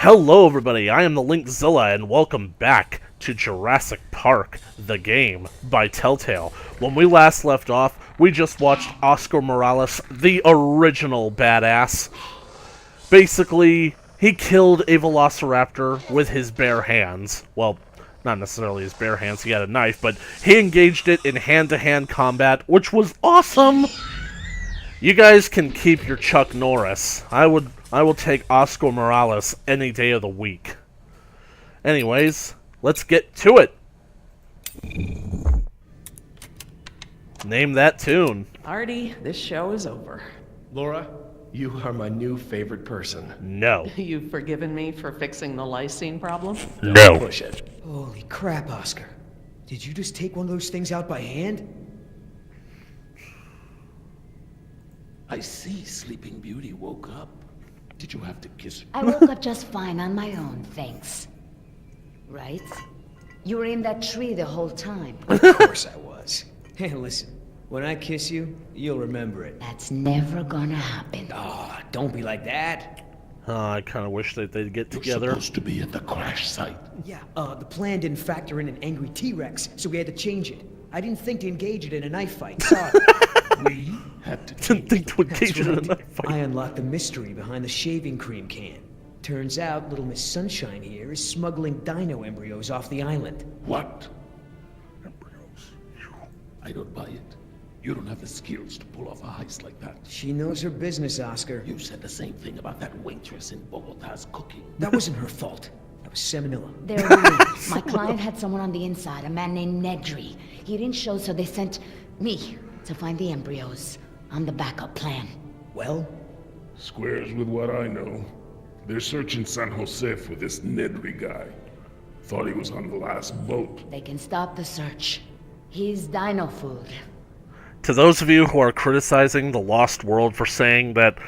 Hello everybody, I am the Linkzilla and welcome back to Jurassic Park, the game, by Telltale. When we last left off, we just watched Oscar Morales, the original badass. Basically, he killed a velociraptor with his bare hands. Well, not necessarily his bare hands, he had a knife, but he engaged it in hand-to-hand combat, which was awesome! You guys can keep your Chuck Norris. I will take Oscar Morales any day of the week. Anyways, let's get to it. Name that tune. Artie, this show is over. Laura, you are my new favorite person. No. You've forgiven me for fixing the lysine problem? No. Don't push it. Holy crap, Oscar. Did you just take one of those things out by hand? I see Sleeping Beauty woke up. Did you have to kiss her? I woke up just fine on my own, thanks. Right? You were in that tree the whole time. Of course I was. Hey, listen. When I kiss you, you'll remember it. That's never gonna happen. Ah, don't be like that. I kind of wish that they'd get You're together. supposed to be at the crash site. Yeah, the plan didn't factor in an angry T-Rex, so we had to change it. I didn't think to engage it in a knife fight, sorry. We had to Didn't think to engage That's in a right. knife fight. I unlocked the mystery behind the shaving cream can. Turns out Little Miss Sunshine here is smuggling dino embryos off the island. What? Embryos. I don't buy it. You don't have the skills to pull off a heist like that. She knows her business, Oscar. You said the same thing about that waitress in Bogota's cooking. That wasn't her fault. That was Salmonella. They're weird. My client had someone on the inside, a man named Nedry. He didn't show, so they sent me to find the embryos. I'm the backup plan. Well, Squares with what I know. They're searching San Jose for this Nedry guy. Thought he was on the last boat. They can stop the search. He's dino food. To those of you who are criticizing The Lost World for saying that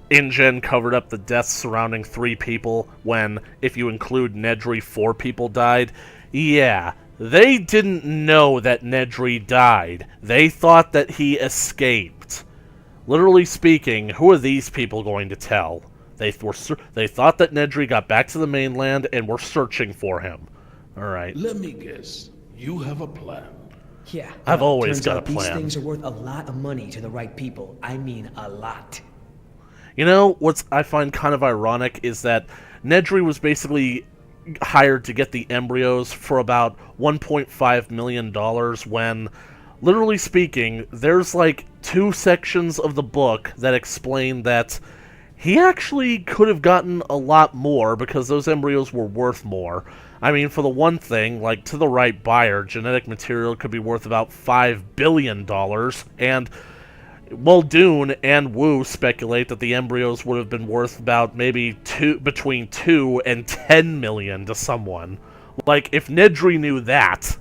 InGen covered up the deaths surrounding 3 people when, if you include Nedry, 4 people died, yeah, they didn't know that Nedry died. They thought that he escaped. Literally speaking, who are these people going to tell? They thought that Nedry got back to the mainland and were searching for him. Alright. Let me guess. You have a plan. yeah. I've always turns got a out These plan. things are worth a lot of money to the right people. I mean, a lot. You know, what I find kind of ironic is that Nedry was basically hired to get the embryos for about $1.5 million when, literally speaking, there's like 2 sections of the book that explain that he actually could have gotten a lot more because those embryos were worth more. I mean, for the one thing, like, to the right buyer, genetic material could be worth about $5 billion, and Muldoon and Wu speculate that the embryos would have been worth about maybe between 2 and 10 million to someone. Like, if Nedry knew that.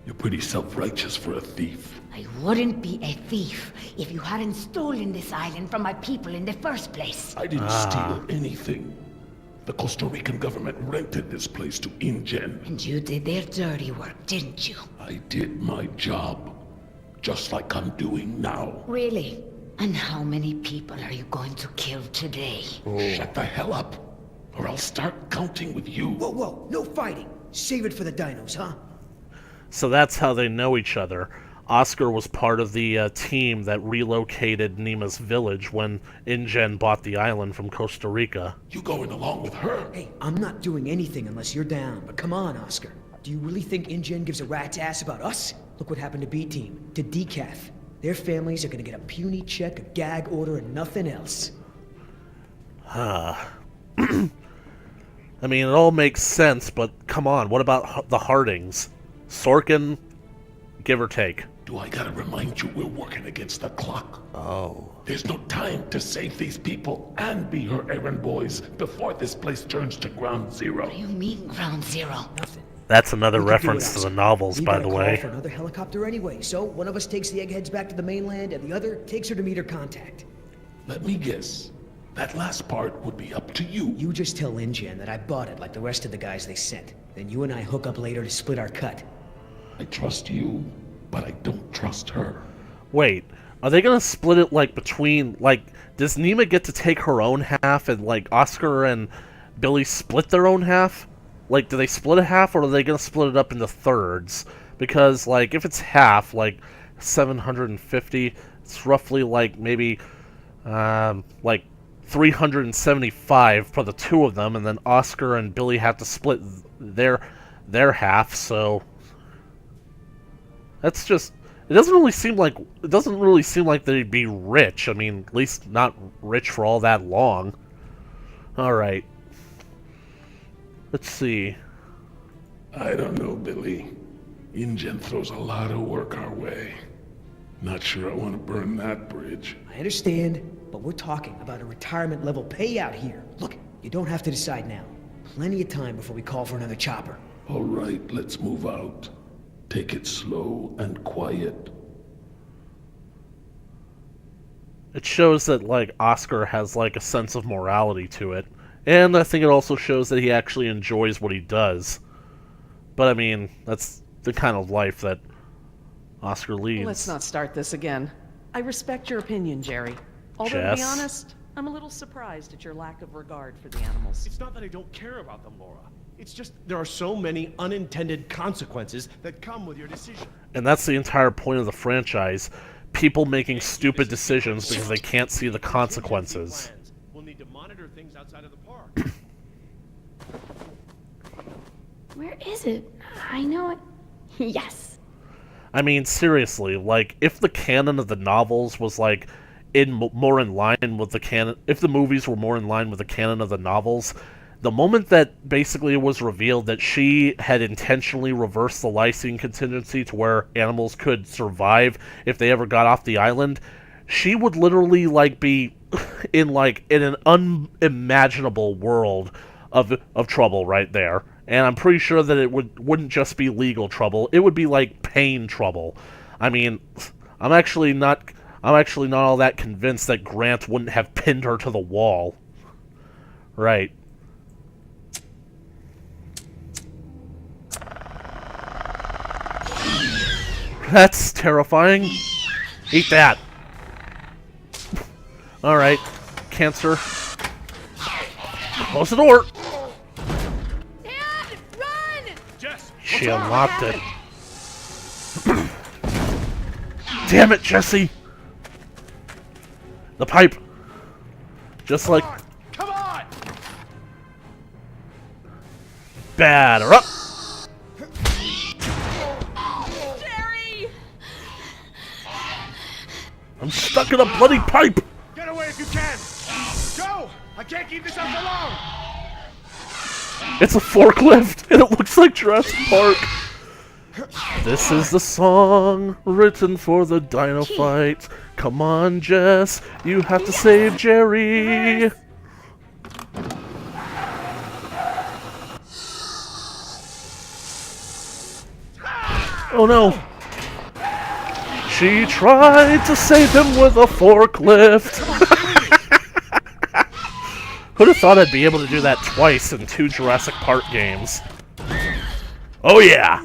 You're pretty self-righteous for a thief. I wouldn't be a thief if you hadn't stolen this island from my people in the first place. I didn't steal anything. The Costa Rican government rented this place to InGen. And you did their dirty work, didn't you? I did my job. Just like I'm doing now. Really? And how many people are you going to kill today? Shut the hell up, or I'll start counting with you. Whoa, whoa, no fighting. Save it for the dinos, huh? So that's how they know each other. Oscar was part of the team that relocated Nima's village when InGen bought the island from Costa Rica. You going along with her? Hey, I'm not doing anything unless you're down, but come on, Oscar. Do you really think InGen gives a rat's ass about us? Look what happened to B-Team, to Decaf. Their families are gonna get a puny check, a gag order, and nothing else. I mean, it all makes sense, but come on, what about the Hardings? Sorkin, give or take. Do I gotta remind you we're working against the clock? Oh. There's no time to save these people and be her errand boys before this place turns to ground zero. What do you mean, ground zero? Nothing. That's another We can do it, reference to the Oscar. novels, We by got the a call way. for another helicopter anyway, so one of us takes the eggheads back to the mainland, and the other takes her to meet her contact. Let me guess. That last part would be up to you. You just tell InGen that I bought it like the rest of the guys they sent. Then you and I hook up later to split our cut. I trust you, but I don't trust her. Wait, Are they gonna split it, like, between, like, does Nima get to take her own half, and, like, Oscar and Billy split their own half? Like, do they split a half, or are they gonna split it up into thirds? Because, like, if it's half, like, 750, it's roughly, like, maybe, like, 375 for the two of them, and then Oscar and Billy have to split their half, so... That's just... It doesn't really seem like they'd be rich. I mean, at least not rich for all that long. Alright. Let's see. I don't know, Billy. InGen throws a lot of work our way. Not sure I want to burn that bridge. I understand, but we're talking about a retirement-level payout here. Look, you don't have to decide now. Plenty of time before we call for another chopper. All right, let's move out. Take it slow and quiet. It shows that, like, Oscar has, like, a sense of morality to it. And I think it also shows that he actually enjoys what he does. But, I mean, that's the kind of life that Oscar leads. Let's not start this again. I respect your opinion, Jerry. Although, to be Jess? honest, I'm a little surprised at your lack of regard for the animals. It's not that I don't care about them, Laura. It's just there are so many unintended consequences that come with your decision. And that's the entire point of the franchise. People making stupid decisions because they can't see the consequences. We'll need to monitor things outside of the park. Where is it? I know it. Yes. I mean, seriously, like, if the canon of the novels was, like, more in line with the canon... If the movies were more in line with the canon of the novels, the moment that basically it was revealed that she had intentionally reversed the lysine contingency to where animals could survive if they ever got off the island, she would literally, like, be in an unimaginable world of trouble right there. And I'm pretty sure that it wouldn't just be legal trouble, it would be like pain trouble. I mean, I'm actually not all that convinced that Grant wouldn't have pinned her to the wall. Right. That's terrifying. Eat that. Alright. Cancer. Close the door. Dad, run! Jess, She unlocked it. Damn it, Jesse! The pipe. Just like... come on! Batter up! Jerry! I'm stuck in a bloody pipe! Get away if you can! Go! I can't keep this up for long! It's a forklift, and it looks like Jurassic Park. This is the song written for the dino fight. Come on, Jess, you have to save Jerry. Oh no! She tried to save him with a forklift. Who'd have thought I'd be able to do that twice in 2 Jurassic Park games? Oh yeah!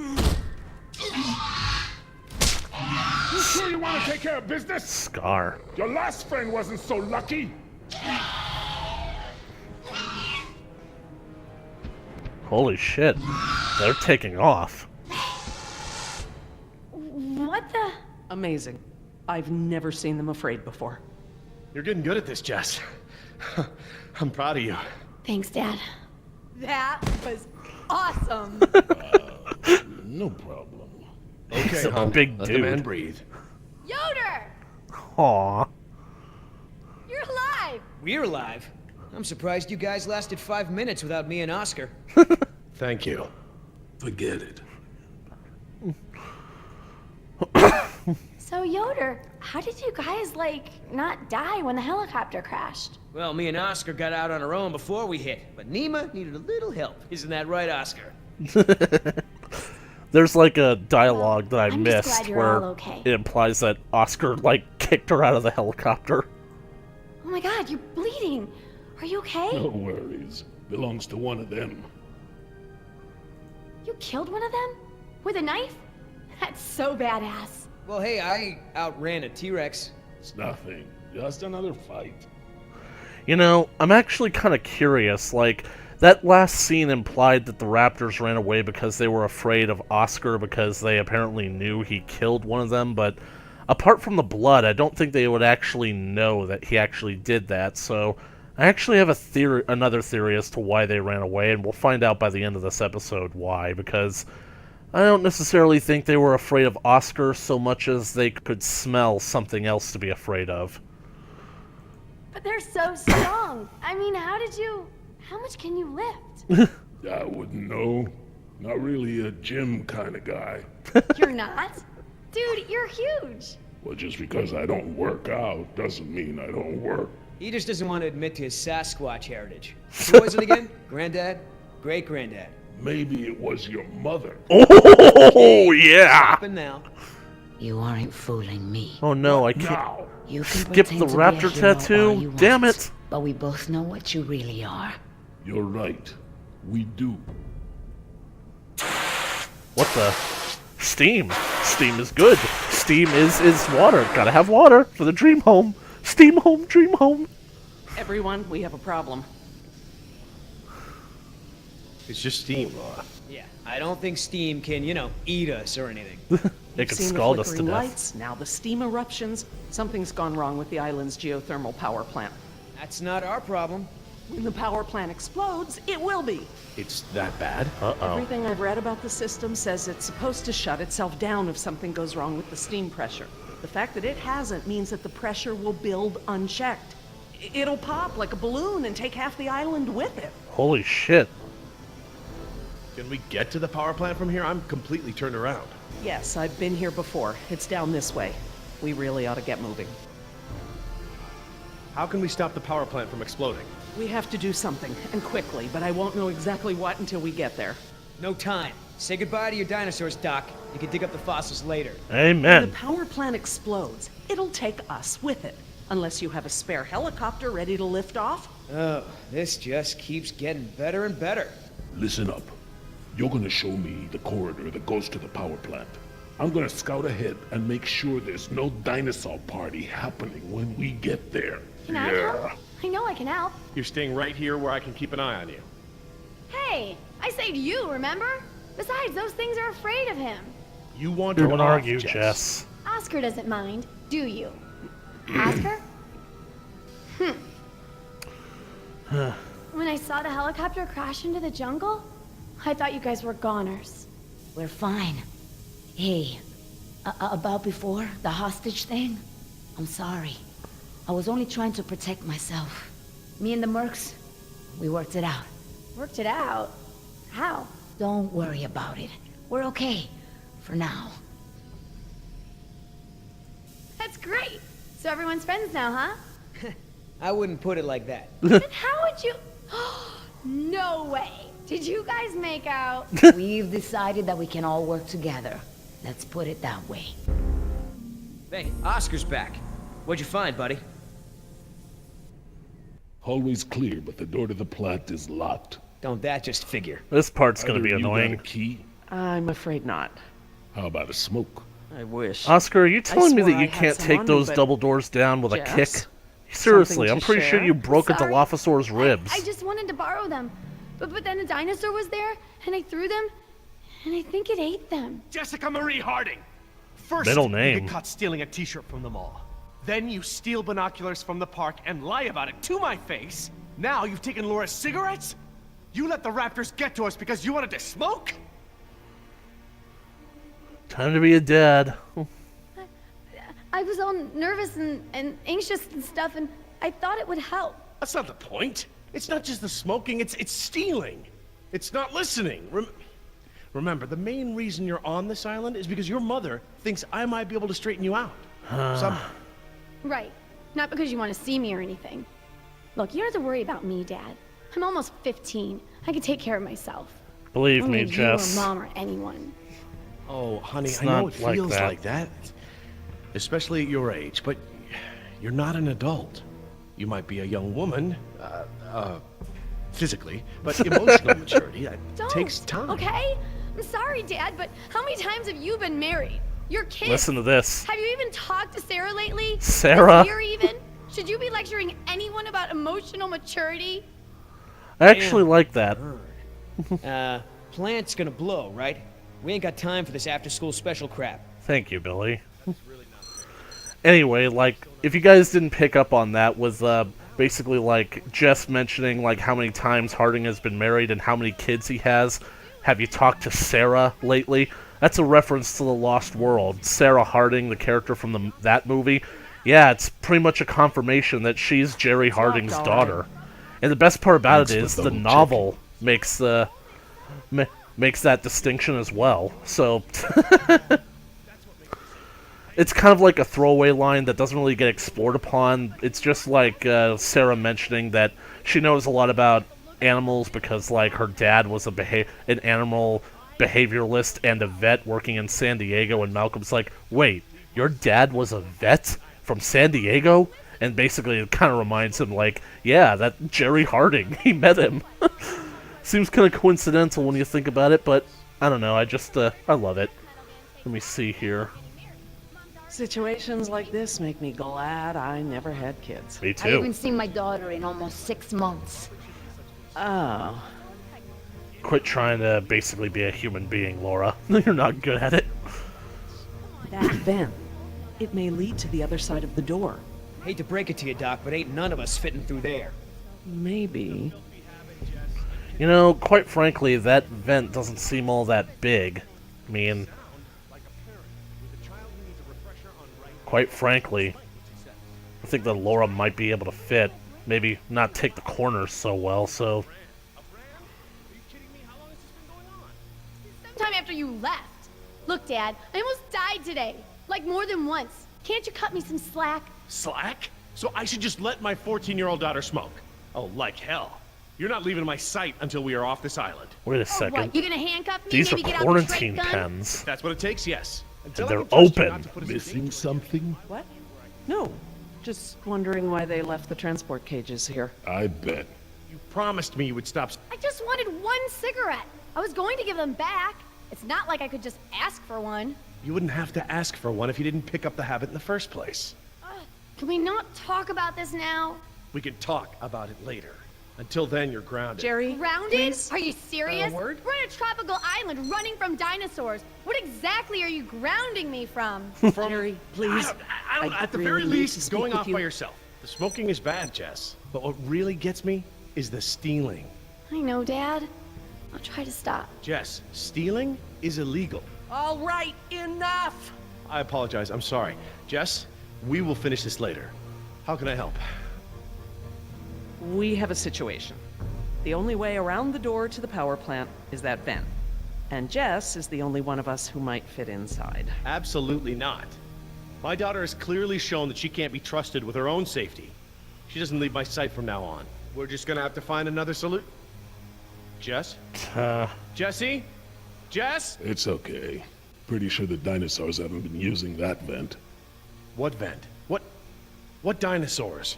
You sure you want to take care of business? Scar. Your last friend wasn't so lucky. Holy shit. They're taking off. What the? Amazing. I've never seen them afraid before. You're getting good at this, Jess. I'm proud of you. Thanks, Dad. That was awesome. No problem. He's a hon, big let the man dude. breathe. Yoder! Aw. You're alive! We're alive. I'm surprised you guys lasted 5 minutes without me and Oscar. Thank you. Forget it. So, Yoder, how did you guys, not die when the helicopter crashed? Well, me and Oscar got out on our own before we hit, but Nima needed a little help. Isn't that right, Oscar? There's like a dialogue that I I'm just missed glad you're where all okay. it implies that Oscar, kicked her out of the helicopter. Oh my god, you're bleeding. Are you okay? No worries. Belongs to one of them. You killed one of them? With a knife? That's so badass. Well, hey, I outran a T-Rex. It's nothing. Just another fight. You know, I'm actually kind of curious. Like, that last scene implied that the raptors ran away because they were afraid of Oscar because they apparently knew he killed one of them, but apart from the blood, I don't think they would actually know that he actually did that, so I actually have another theory as to why they ran away, and we'll find out by the end of this episode why, because I don't necessarily think they were afraid of Oscar so much as they could smell something else to be afraid of. But they're so strong. I mean, how much can you lift? I wouldn't know. Not really a gym kind of guy. You're not? Dude, you're huge. Well, just because I don't work out doesn't mean I don't work. He just doesn't want to admit to his Sasquatch heritage. Who was it again? Granddad? Great-granddad. Maybe it was your mother. Oh, yeah! Stopping now. You aren't fooling me. Oh no, I can't Now, You can skip pretend the to be a raptor hero all tattoo? you Damn want, it! But we both know what you really are. you're right. We do. What the? Steam. Steam is good. Steam is water. Gotta have water for the dream home. Steam home, dream home. Everyone, we have a problem. It's just steam, Laura. Yeah, I don't think Steam can, eat us or anything. It We've could seen the scald us to flickering death. lights, now the steam eruptions. Something's gone wrong with the island's geothermal power plant. That's not our problem. When the power plant explodes, it will be. It's that bad? Uh-oh. Everything I've read about the system says it's supposed to shut itself down if something goes wrong with the steam pressure. The fact that it hasn't means that the pressure will build unchecked. It'll pop like a balloon and take half the island with it. Holy shit. Can we get to the power plant from here? I'm completely turned around. Yes, I've been here before. It's down this way. We really ought to get moving. How can we stop the power plant from exploding? We have to do something, and quickly, but I won't know exactly what until we get there. No time. Say goodbye to your dinosaurs, Doc. You can dig up the fossils later. When the Amen. power plant explodes, it'll take us with it. Unless you have a spare helicopter ready to lift off. Oh, this just keeps getting better and better. Listen up. You're gonna show me the corridor that goes to the power plant. I'm gonna scout ahead and make sure there's no dinosaur party happening when we get there. Can I help? I know I can help. You're staying right here where I can keep an eye on you. Hey, I saved you, remember? Besides, those things are afraid of him. You want Don't to argue, Jess. Oscar doesn't mind, do you? Oscar? When I saw the helicopter crash into the jungle, I thought you guys were goners. We're fine. Hey, about before, the hostage thing? I'm sorry. I was only trying to protect myself. Me and the mercs, we worked it out. Worked it out? How? Don't worry about it. We're okay. For now. That's great. So everyone's friends now, huh? I wouldn't put it like that. Then how would you... No way. Did you guys make out? We've decided that we can all work together. Let's put it that way. Hey, Oscar's back. What'd you find, buddy? Always clear, but the door to the plant is locked. Don't that just figure? This part's gonna be Either you got annoying. a key? I'm afraid not. How about a smoke? I wish. Oscar, are you telling me swore that I you had can't some take on me, those but double doors down with a Jess, kick? Seriously, something I'm to pretty sure share? you broke a Sorry. Dilophosaurus ribs. I just wanted to borrow them. But then a dinosaur was there, and I threw them, and I think it ate them. Jessica Marie Harding! First, Middle you name. get caught stealing a t-shirt from the mall. Then you steal binoculars from the park and lie about it to my face. Now you've taken Laura's cigarettes? You let the raptors get to us because you wanted to smoke? Time to be a dad. I was all nervous and anxious and stuff, and I thought it would help. That's not the point. It's not just the smoking, it's stealing. It's not listening. Remember, the main reason you're on this island is because your mother thinks I might be able to straighten you out. Somehow. Right. Not because you want to see me or anything. Look, you don't have to worry about me, Dad. I'm almost 15. I can take care of myself. Believe I don't me, need Jess. you or Mom or anyone. Oh, honey, It's I know not it like feels that. like that. Especially at your age, but you're not an adult. You might be a young woman, physically, but emotional maturity, that Don't. takes time. Okay? I'm sorry, Dad, but how many times have you been married? Your kids. Listen to this. Have you even talked to Sarah lately? Sarah? This year even? Should you be lecturing anyone about emotional maturity? I actually like that. Plant's gonna blow, right? We ain't got time for this after-school special crap. Thank you, Billy. Anyway, like, if you guys didn't pick up on that, was basically like Jess mentioning like how many times Harding has been married and how many kids he has. Have you talked to Sarah lately? That's a reference to The Lost World. Sarah Harding, the character from that movie. Yeah, it's pretty much a confirmation that she's Jerry Harding's daughter. And the best part about it is the novel makes makes that distinction as well. So it's kind of like a throwaway line that doesn't really get explored upon. It's just like Sarah mentioning that she knows a lot about animals because like her dad was an animal behavioralist and a vet working in San Diego, and Malcolm's like, wait, your dad was a vet from San Diego? And basically it kind of reminds him like, yeah, that Jerry Harding, he met him. Seems kind of coincidental when you think about it, but I don't know, I love it. Let me see here. Situations like this make me glad I never had kids. Me I too. haven't seen my daughter in almost 6 months. Oh. Quit trying to basically be a human being, Laura. You're not good at it. That vent. It may lead to the other side of the door. Hate to break it to you, Doc, but ain't none of us fitting through there. Maybe. You know, quite frankly, that vent doesn't seem all that big. I mean, quite frankly, I think that Laura might be able to fit. Maybe not take the corners so well, so... Sometime after you left. Look, Dad, I almost died today. Like more than once. Can't you cut me some slack? Slack? So I should just let my 14-year-old daughter smoke? Oh, like hell. You're not leaving my sight until we are off this island. Wait a Oh, second. what? You gonna handcuff me? These are Maybe get out the quarantine Trent gun? pens. If that's what it takes, yes. Until And I they're can trust you open. not to put us in Missing danger. something? What? No. Just wondering why they left the transport cages here. I bet. You promised me you would stop. I just wanted one cigarette. I was going to give them back. It's not like I could just ask for one. You wouldn't have to ask for one if you didn't pick up the habit in the first place. Can we not talk about this now? We can talk about it later. Until then, you're grounded. Jerry, Grounded? please? Are you serious? word? We're on a tropical island running from dinosaurs. What exactly are you grounding me from? Jerry, please. I don't, I at the really very need least, to it's speak going with off you. by yourself. The smoking is bad, Jess. But what really gets me is the stealing. I know, Dad. I'll try to stop. Jess, stealing is illegal. All right, enough! I apologize. I'm sorry. Jess, we will finish this later. How can I help? We have a situation. The only way around the door to the power plant is that vent. And Jess is the only one of us who might fit inside. Absolutely not. My daughter has clearly shown that she can't be trusted with her own safety. She doesn't leave my sight from now on. We're just gonna have to find another solution. Jess? Jessie? Jess? It's okay. Pretty sure the dinosaurs haven't been using that vent. What vent? What dinosaurs?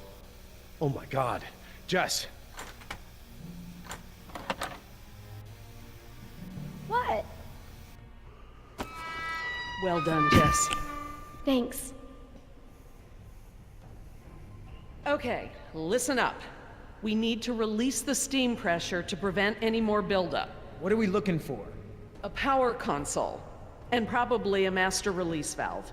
Oh my god. Jess! What? Well done, Jess. Thanks. Okay, listen up. We need to release the steam pressure to prevent any more buildup. What are we looking for? A power console. And probably a master release valve.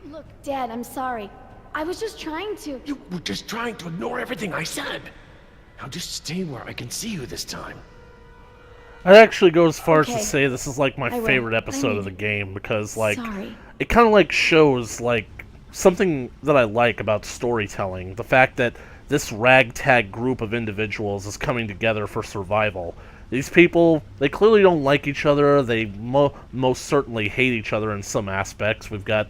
Look, Dad, I'm sorry. I was just trying to. You were just trying to ignore everything I said. Now just stay where I can see you this time. I'd actually go as far as to Okay. say this is like my I will. favorite episode I of the game because like Sorry. it kind of like shows like something that I like about storytelling. The fact that this ragtag group of individuals is coming together for survival. These people, they clearly don't like each other. They most certainly hate each other in some aspects. We've got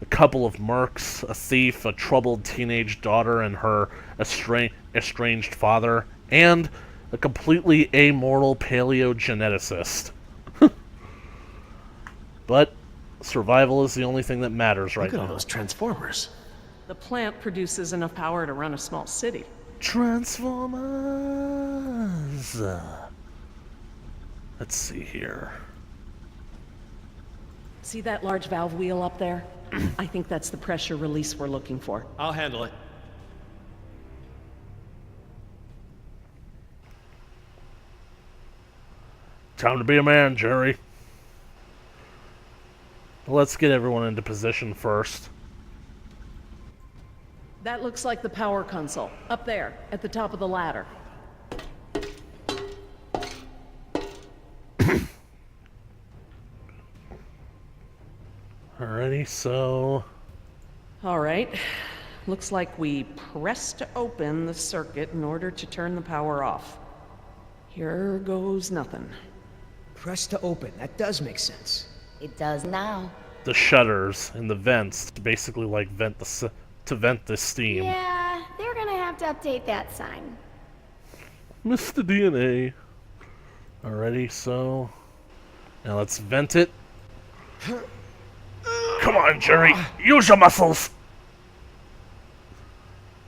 a couple of mercs, a thief, a troubled teenage daughter and her estranged father, and a completely amoral paleogeneticist. But survival is the only thing that matters right Look at all now. those transformers. The plant produces enough power to run a small city. Transformers. Let's see here. See that large valve wheel up there? I think that's the pressure release we're looking for. I'll handle it. Time to be a man, Jerry. Let's get everyone into position first. That looks like the power console, up there, at the top of the ladder. Alrighty, so... Alright. Looks like we pressed open the circuit in order to turn the power off. Here goes nothing. Press to open. That does make sense. It does now. the shutters and the vents to basically like vent the steam. Yeah, they're gonna have to update that sign. Mr. DNA. Alrighty, so now let's vent it. Come on, Jerry, use your muscles.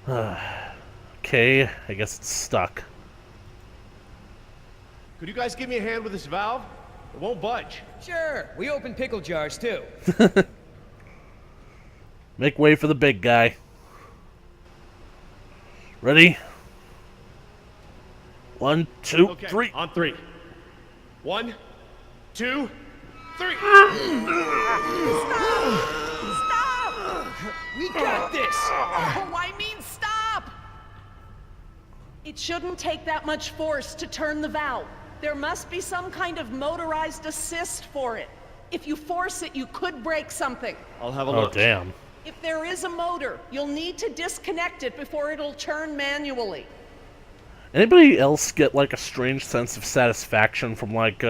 Okay, I guess it's stuck. Could you guys give me a hand with this valve? It won't budge. Sure, we open pickle jars too. Make way for the big guy. Ready? 1, 2, Okay, 3. on 3. 1, 2, 3. Stop! We got this! Oh, I mean stop! It shouldn't take that much force to turn the valve. There must be some kind of motorized assist for it. If you force it, you could break something. I'll have a Oh, look. damn. If there is a motor, you'll need to disconnect it before it'll turn manually. Anybody else get like a strange sense of satisfaction from like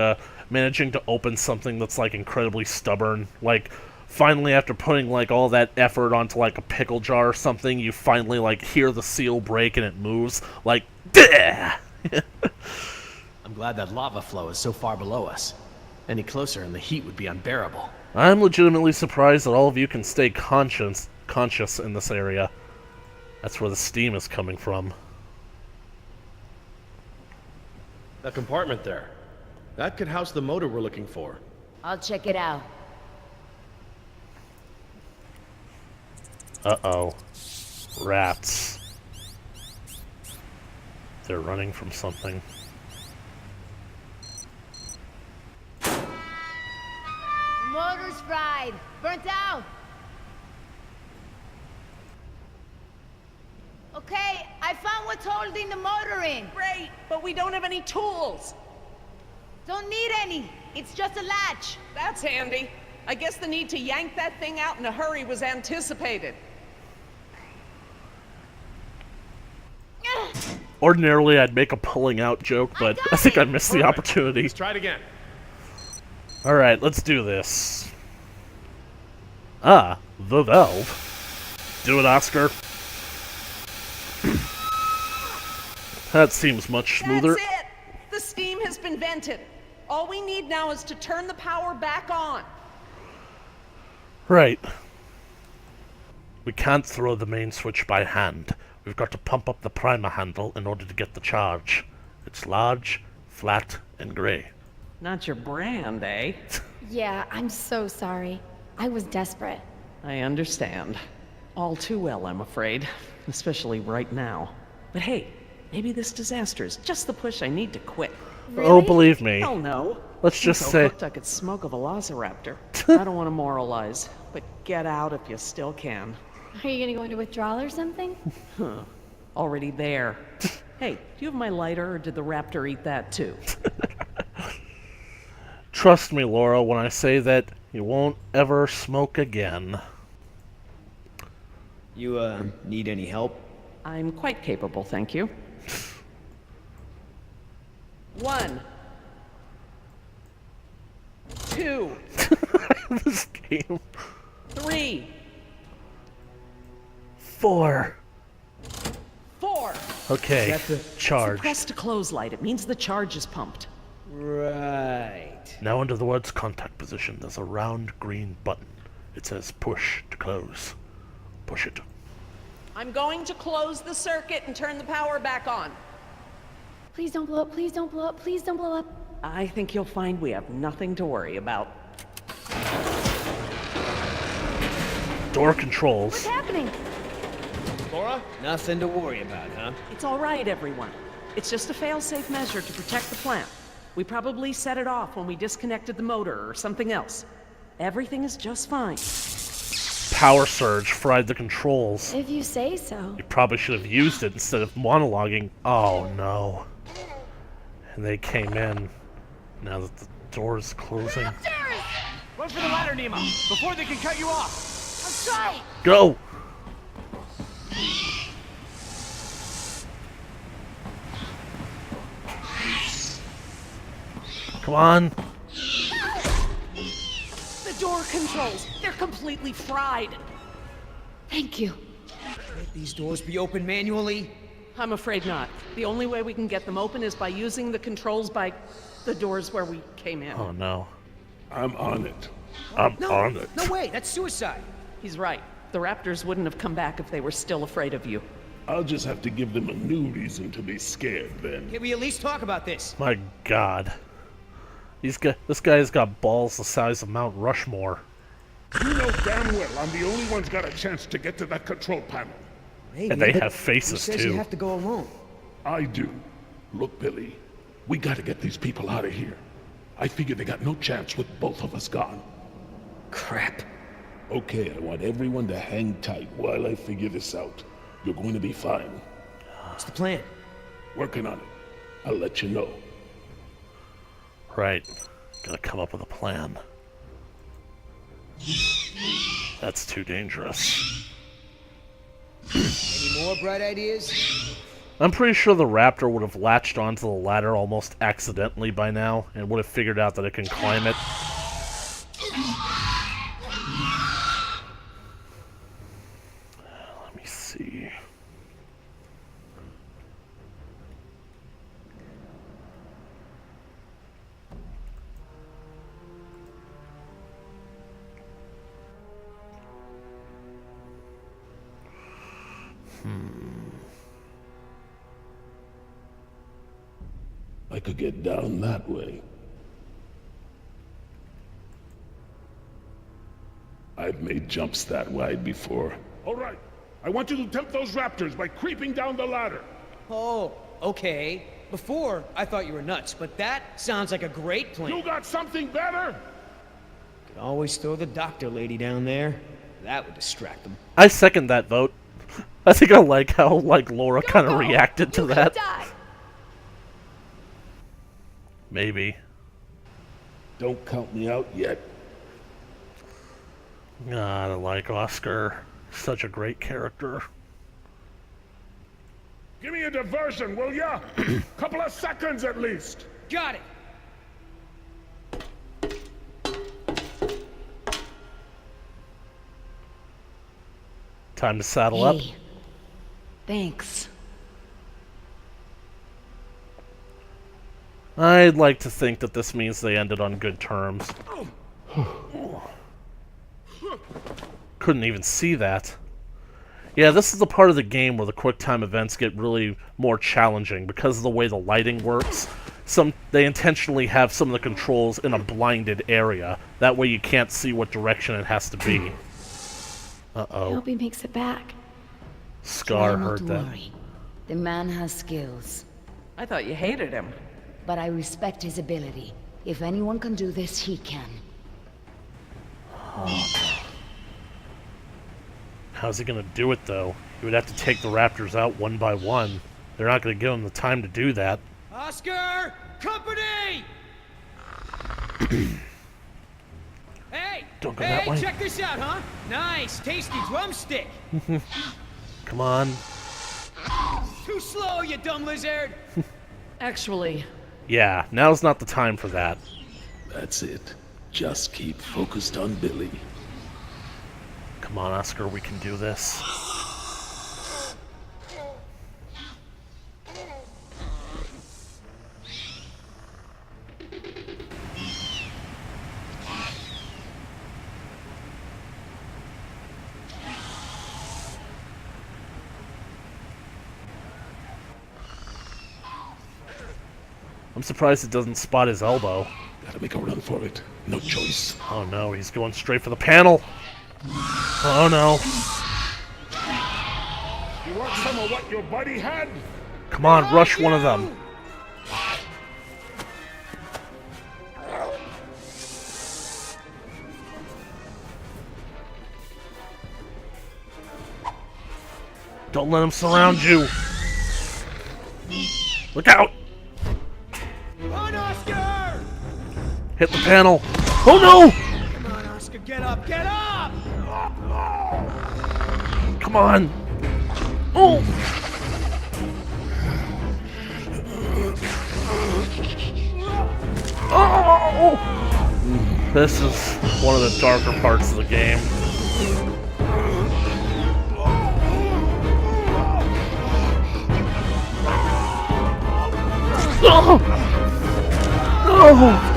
managing to open something that's like incredibly stubborn? Like finally after putting like all that effort onto like a pickle jar or something, you finally like hear the seal break and it moves. Like, bleh! I'm glad that lava flow is so far below us. Any closer and the heat would be unbearable. I'm legitimately surprised that all of you can stay conscious in this area. That's where the steam is coming from. That compartment there. That could house the motor we're looking for. I'll check it out. Uh-oh. Rats. They're running from something. Motor's fried. Burnt out. Okay, I found what's holding the motor in. Great, but we don't have any tools. Don't need any. It's just a latch. That's handy. I guess the need to yank that thing out in a hurry was anticipated. Ordinarily, I'd make a pulling out joke, but I think I missed the Perfect. opportunity. Let's try it again. Alright, let's do this. Ah, the valve. Do it, Oscar. That seems much smoother. That's it! The steam has been vented. All we need now is to turn the power back on. Right. We can't throw the main switch by hand. We've got to pump up the primer handle in order to get the charge. It's large, flat, and gray. Not your brand, eh? Yeah, I'm so sorry. I was desperate. I understand. All too well, I'm afraid. Especially right now. But hey, maybe this disaster is just the push I need to quit. Oh, believe me. Hell no. Let's I'm just so say... hooked I could smoke a velociraptor. I don't want to moralize, but get out if you still can. Are you gonna go into withdrawal or something? Already there. Hey, do you have my lighter, or did the raptor eat that too? Trust me, Laura, when I say that you won't ever smoke again. You, need any help? I'm quite capable, thank you. 1, 2, This game. 3, 4. 4. Okay, Is that the- charge. Press to close light. It means the charge is pumped. Right. Now under the words contact position, there's a round green button. It says push to close. Push it. I'm going to close the circuit and turn the power back on. Please don't blow up, please don't blow up, please don't blow up. I think you'll find we have nothing to worry about. Door controls. What's happening? Laura? Nothing to worry about, huh? It's all right, everyone. It's just a fail-safe measure to protect the plant. We probably set it off when we disconnected the motor or something else. Everything is just fine. Power surge fried the controls. If you say so. You probably should have used it instead of monologuing. Oh no. And they came in. Now that the door is closing. Run for the ladder, Nemo, before they can cut you off. I'm trying. Go! Come on. The door controls, they're completely fried. Thank you. Can't these doors be opened manually? I'm afraid not. The only way we can get them open is by using the controls by the doors where we came in. Oh no. I'm on it. I'm on it. No way, that's suicide. He's right. The Raptors wouldn't have come back if they were still afraid of you. I'll just have to give them a new reason to be scared then. Can we at least talk about this? My god. This guy's got balls the size of Mount Rushmore. You know damn well I'm the only one's got a chance to get to that control panel. Maybe, And they but have faces, who says too. you have to go alone? I do. Look, Billy, we gotta get these people out of here. I figure they got no chance with both of us gone. Crap. Okay, I want everyone to hang tight while I figure this out. You're going to be fine. What's the plan? Working on it. I'll let you know. Right. Gotta come up with a plan. That's too dangerous. Any more bright ideas? I'm pretty sure the raptor would have latched onto the ladder almost accidentally by now and would have figured out that it can climb it. Let me see. I could get down that way. I've made jumps that wide before. All right, I want you to tempt those raptors by creeping down the ladder. Oh, okay. Before, I thought you were nuts, but that sounds like a great plan. You got something better? Could always throw the doctor lady down there. That would distract them. I second that vote. I think I like how Laura kind of reacted to You that. could die. Maybe. Don't count me out yet. God, I like Oscar. Such a great character. Give me a diversion, will ya? Couple of seconds at least. Got it! Time to saddle up. Hey. Thanks. I'd like to think that this means they ended on good terms. Couldn't even see that. Yeah, this is the part of the game where the QuickTime events get really more challenging because of the way the lighting works. They intentionally have some of the controls in a blinded area. That way you can't see what direction it has to be. I Uh-oh. hope he makes it back. Scar Try not heard to that. worry. The man has skills, I thought you hated him. but I respect his ability. If anyone can do this, he can. How's he gonna do it, though? He would have to take the raptors out one by one. They're not gonna give him the time to do that. Oscar! Company! Hey! Don't go that way. Check this out, huh? Nice, tasty drumstick! Come on. Too slow, you dumb lizard! Actually, Yeah, now's not the time for that. That's it. Just keep focused on Billy. Come on, Oscar, we can do this. I'm surprised it doesn't spot his elbow. Gotta make a run for it. No choice. Oh no, he's going straight for the panel. Oh no. You want some of what your buddy had? Come on, rush one of them. Don't let them surround you. Look out! Run, Oscar! Hit the panel. Oh no! Come on, Oscar, get up, get up! Come on. Oh! Oh! This is one of the darker parts of the game. Oh! Oh!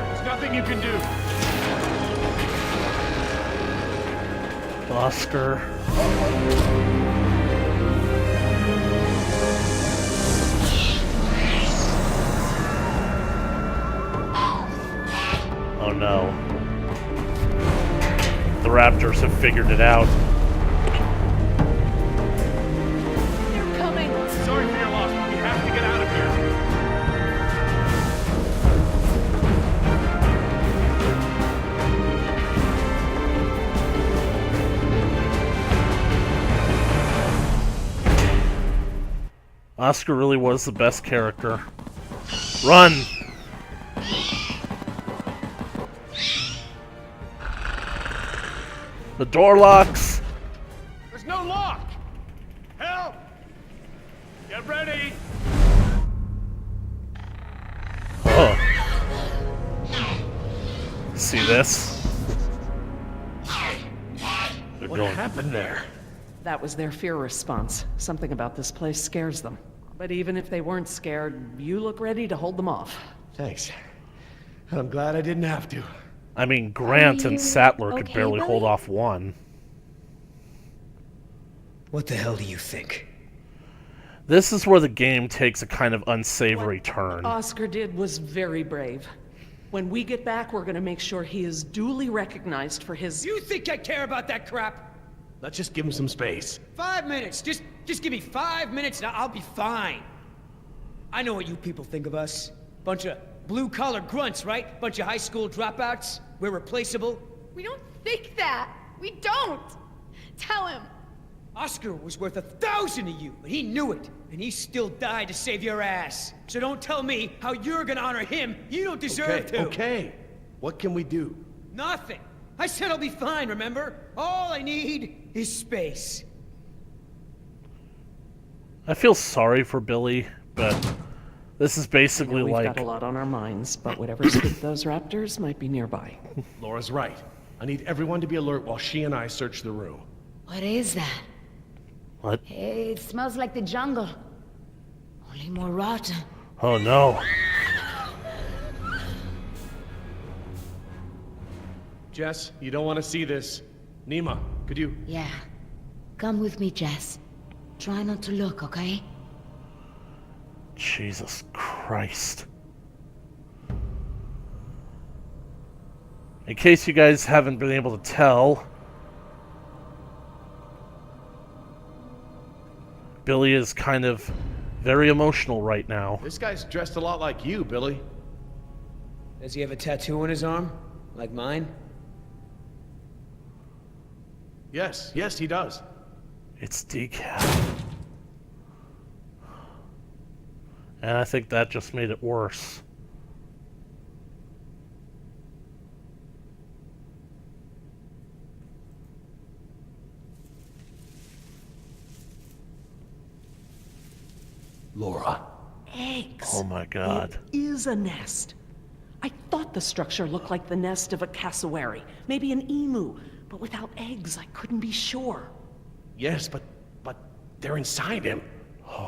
There's nothing you can do. Oscar. Oh no. The Raptors have figured it out. They're coming! Sorry for your loss, but we have to get out of here. Oscar really was the best character. Run! The door locks! There's no lock! Help! Get ready! Oh. See this? They're What going. happened there? That was their fear response. Something about this place scares them. But even if they weren't scared, you look ready to hold them off. Thanks. I'm glad I didn't have to. I mean, Grant and Sattler could okay, barely Billy? hold off one. What the hell do you think? This is where the game takes a kind of unsavory turn. Oscar did was very brave. When we get back, we're gonna make sure he is duly recognized for his... You think I care about that crap? Let's just give him some space. 5 minutes. Just give me 5 minutes and I'll be fine. I know what you people think of us. Bunch of blue-collar grunts, right? Bunch of high school dropouts. We're replaceable. We don't think that. We don't. Tell him. Oscar was worth 1,000 of you, but he knew it. And he still died to save your ass. So don't tell me how you're gonna honor him. You don't deserve to. Okay. What can we do? Nothing. I said I'll be fine, remember? All I need is space. I feel sorry for Billy, but this is basically We've like... got a lot on our minds, but whatever's with those raptors might be nearby. Laura's right. I need everyone to be alert while she and I search the room. What is that? What? It smells like the jungle. Only more rotten. Oh no. Jess, you don't want to see this. Nima, could you... Yeah. Come with me, Jess. Try not to look, okay? Jesus Christ. In case you guys haven't been able to tell, Billy is kind of very emotional right now. This guy's dressed a lot like you, Billy. Does he have a tattoo on his arm? Like mine? Yes, he does. It's decaf. And I think that just made it worse. Laura. Eggs. Oh my god. It is a nest. I thought the structure looked like the nest of a cassowary, maybe an emu, but without eggs, I couldn't be sure. Yes, but they're inside him.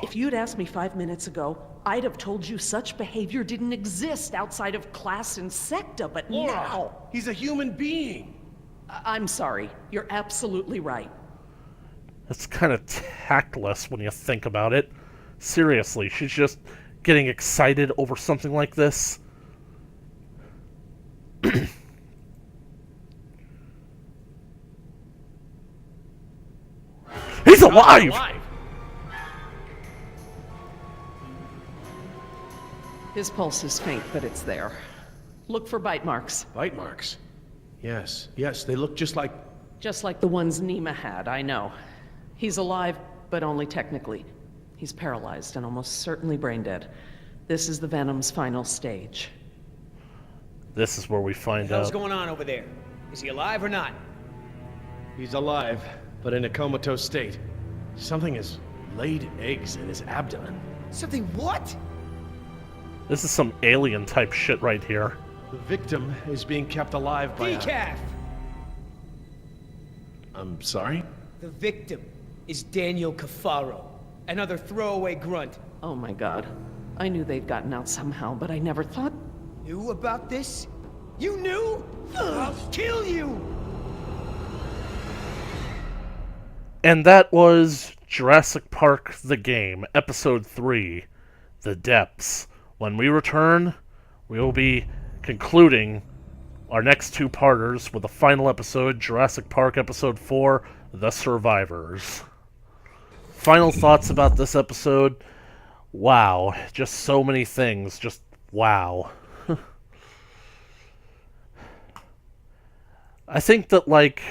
If you'd asked me 5 minutes ago, I'd have told you such behavior didn't exist outside of class Insecta, but now... He's a human being. I'm sorry. You're absolutely right. That's kind of tactless when you think about it. Seriously, she's just getting excited over something like this. He's alive! His pulse is faint, but it's there. Look for bite marks. Bite marks? Yes, they look just like... Just like the ones Nima had, I know. He's alive, but only technically. He's paralyzed and almost certainly brain dead. This is the Venom's final stage. This is where we find What the hell's out. going on over there? Is he alive or not? He's alive, but in a comatose state. Something has laid eggs in his abdomen. Something what? This is some alien type shit right here. The victim is being kept alive by Decaf! I'm sorry? The victim is Daniel Cafaro, another throwaway grunt. Oh my god. I knew they'd gotten out somehow, but I never thought... Knew about this? You knew? I'll kill you! And that was Jurassic Park the Game, Episode 3, The Depths. When we return, we will be concluding our next two-parters with the final episode, Jurassic Park Episode 4, The Survivors. Final thoughts about this episode? Wow, just so many things, just wow. I think that, like,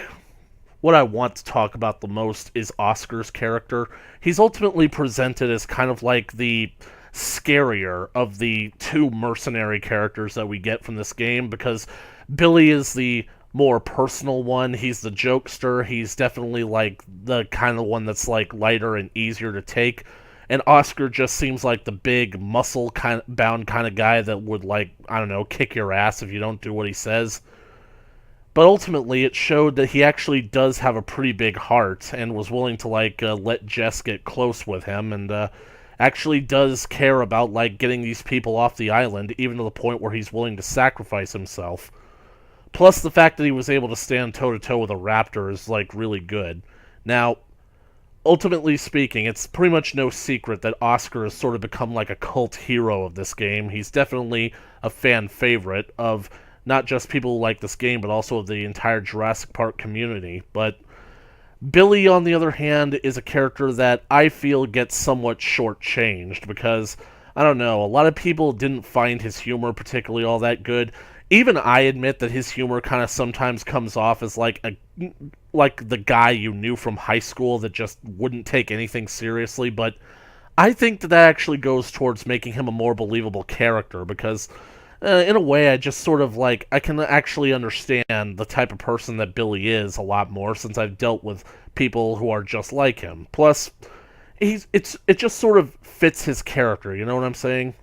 what I want to talk about the most is Oscar's character. He's ultimately presented as kind of like the scarier of the two mercenary characters that we get from this game, because Billy is the more personal one. He's the jokester. He's definitely like the kind of one that's like lighter and easier to take. And Oscar just seems like the big muscle bound kind of guy that would, like, I don't know, kick your ass if you don't do what he says. But ultimately, it showed that he actually does have a pretty big heart and was willing to, like, let Jess get close with him, and actually does care about, like, getting these people off the island, even to the point where he's willing to sacrifice himself. Plus, the fact that he was able to stand toe-to-toe with a raptor is, like, really good. Now, ultimately speaking, it's pretty much no secret that Oscar has sort of become, like, a cult hero of this game. He's definitely a fan favorite of not just people who like this game, but also the entire Jurassic Park community. But Billy, on the other hand, is a character that I feel gets somewhat shortchanged, because, I don't know, a lot of people didn't find his humor particularly all that good. Even I admit that his humor kind of sometimes comes off as like the guy you knew from high school that just wouldn't take anything seriously, but I think that actually goes towards making him a more believable character, because in a way, I just sort of, like, I can actually understand the type of person that Billy is a lot more, since I've dealt with people who are just like him. Plus, it just sort of fits his character, you know what I'm saying?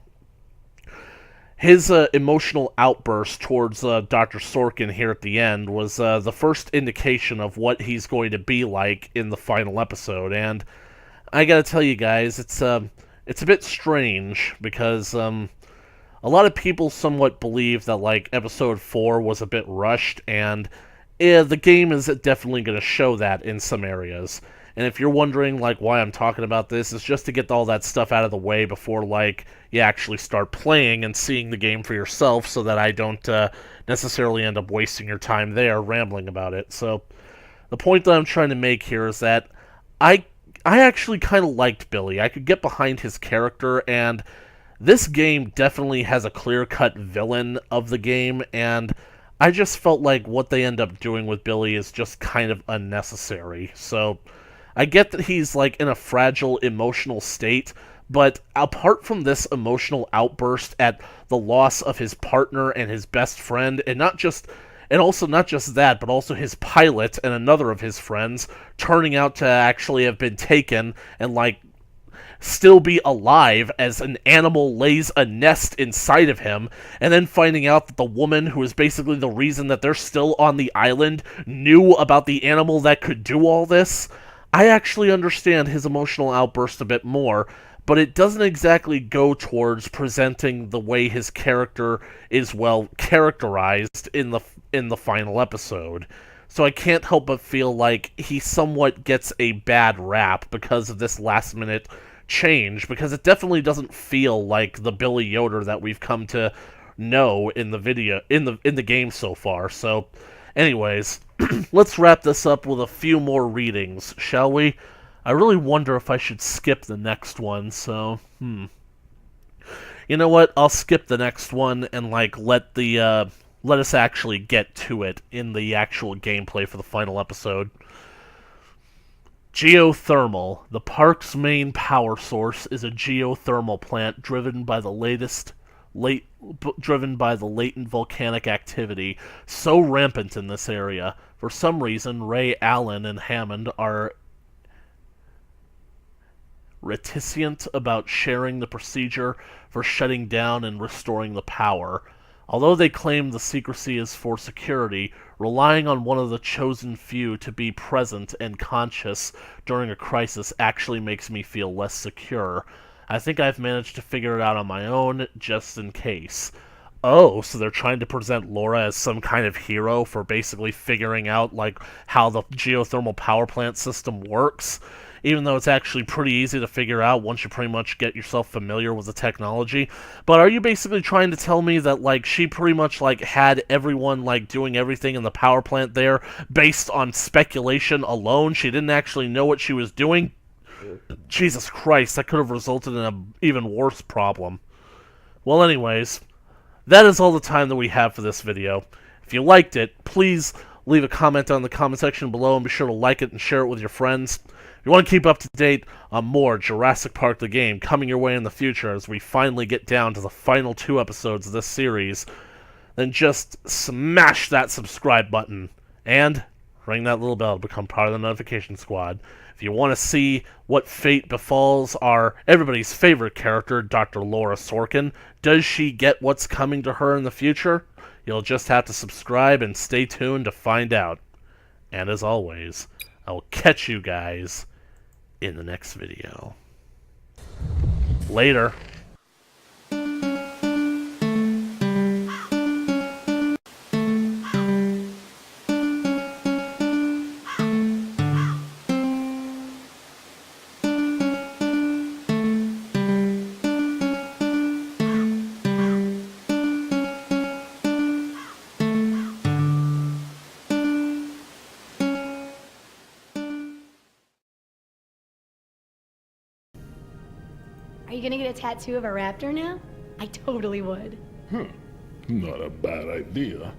His emotional outburst towards Dr. Sorkin here at the end was the first indication of what he's going to be like in the final episode, and I gotta tell you guys, it's a bit strange, because a lot of people somewhat believe that, like, Episode 4 was a bit rushed, and the game is definitely going to show that in some areas. And if you're wondering, like, why I'm talking about this, it's just to get all that stuff out of the way before, like, you actually start playing and seeing the game for yourself, so that I don't necessarily end up wasting your time there rambling about it. So, the point that I'm trying to make here is that I actually kind of liked Billy. I could get behind his character, and this game definitely has a clear-cut villain of the game, and I just felt like what they end up doing with Billy is just kind of unnecessary. So, I get that he's, like, in a fragile emotional state, but apart from this emotional outburst at the loss of his partner and his best friend, and not just that, but also his pilot and another of his friends turning out to actually have been taken and, like, still be alive as an animal lays a nest inside of him, and then finding out that the woman who is basically the reason that they're still on the island knew about the animal that could do all this. I actually understand his emotional outburst a bit more, but it doesn't exactly go towards presenting the way his character is well characterized in the final episode. So I can't help but feel like he somewhat gets a bad rap because of this last minute change, because it definitely doesn't feel like the Billy Yoder that we've come to know in the video in the game so far. So, anyways, let's wrap this up with a few more readings, shall we? I really wonder if I should skip the next one. So, you know what? I'll skip the next one and like let us actually get to it in the actual gameplay for the final episode. Geothermal. The park's main power source is a geothermal plant driven by the latent volcanic activity so rampant in this area. For some reason, Ray, Allen, and Hammond are reticent about sharing the procedure for shutting down and restoring the power. Although they claim the secrecy is for security, relying on one of the chosen few to be present and conscious during a crisis actually makes me feel less secure. I think I've managed to figure it out on my own, just in case. Oh, so they're trying to present Laura as some kind of hero for basically figuring out, like, how the geothermal power plant system works? Even though it's actually pretty easy to figure out once you pretty much get yourself familiar with the technology. But are you basically trying to tell me that, like, she pretty much, like, had everyone, like, doing everything in the power plant there based on speculation alone? She didn't actually know what she was doing? Jesus Christ, that could have resulted in an even worse problem. Well, anyways, that is all the time that we have for this video. If you liked it, please leave a comment down in the comment section below and be sure to like it and share it with your friends. If you want to keep up to date on more Jurassic Park the game coming your way in the future as we finally get down to the final 2 episodes of this series, then just smash that subscribe button and ring that little bell to become part of the notification squad. If you want to see what fate befalls everybody's favorite character, Dr. Laura Sorkin, does she get what's coming to her in the future? You'll just have to subscribe and stay tuned to find out. And as always, I will catch you guys in the next video. Later. Are you gonna get a tattoo of a raptor now? I totally would. Not a bad idea.